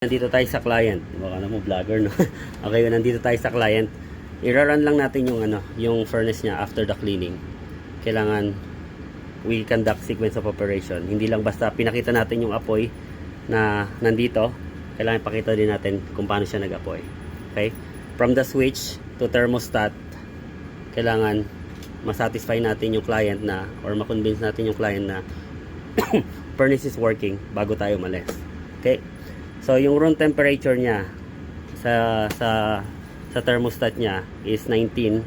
Nandito tayo sa client. Baka naman vlogger, no? Okay, nandito tayo sa client. I-run lang natin yung yung furnace niya after the cleaning. Kailangan we conduct sequence of operation. Hindi lang basta pinakita natin yung apoy na nandito. Kailangan ipakita din natin kung paano siya nag-apoy. Okay? From the switch to thermostat, kailangan masatisfy natin yung client na or ma-convince natin yung client na furnace is working bago tayo umalis. Okay? So yung room temperature niya sa thermostat niya is 19.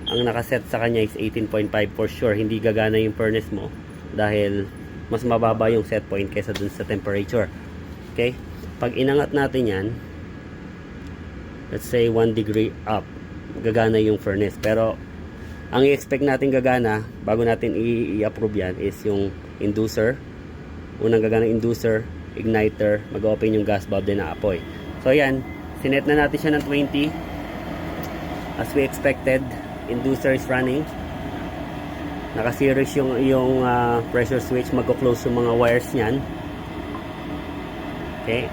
Ang nakaset sa kanya is 18.5. For sure hindi gagana yung furnace mo dahil mas mababa yung set point kaysa dun sa temperature. Okay? Pag inangat natin yan, let's say 1 degree up, gagana yung furnace. Pero ang i-expect natin gagana bago natin i-approve yan is yung inducer. Unang gagana inducer, igniter, mag-open yung gas valve din na apoy. So yan, sinet na natin siya ng 20 as we expected. Inducer is running, naka-series yung pressure switch, magko-close yung mga wires niyan. Okay,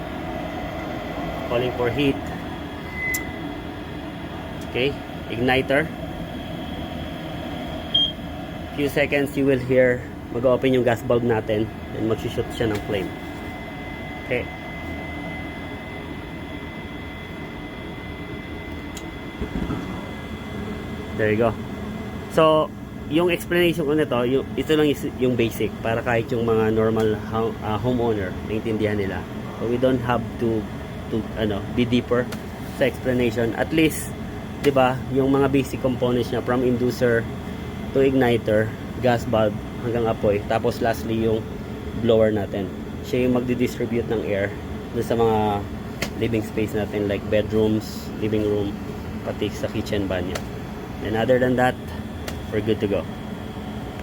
calling for heat. Okay, igniter, few seconds you will hear mag-open yung gas valve natin and mag-shoot siya ng flame. Okay. There you go. So, yung explanation ko nito, ito lang yung basic para kahit yung mga normal homeowner maintindihan nila. So, we don't have to be deeper sa explanation. At least, 'di ba, yung mga basic components niya from inducer to igniter, gas valve hanggang apoy, tapos lastly yung blower natin. Siya yung magdi-distribute ng air dun sa mga living space natin like bedrooms, living room, pati sa kitchen banyo. And other than that, we're good to go.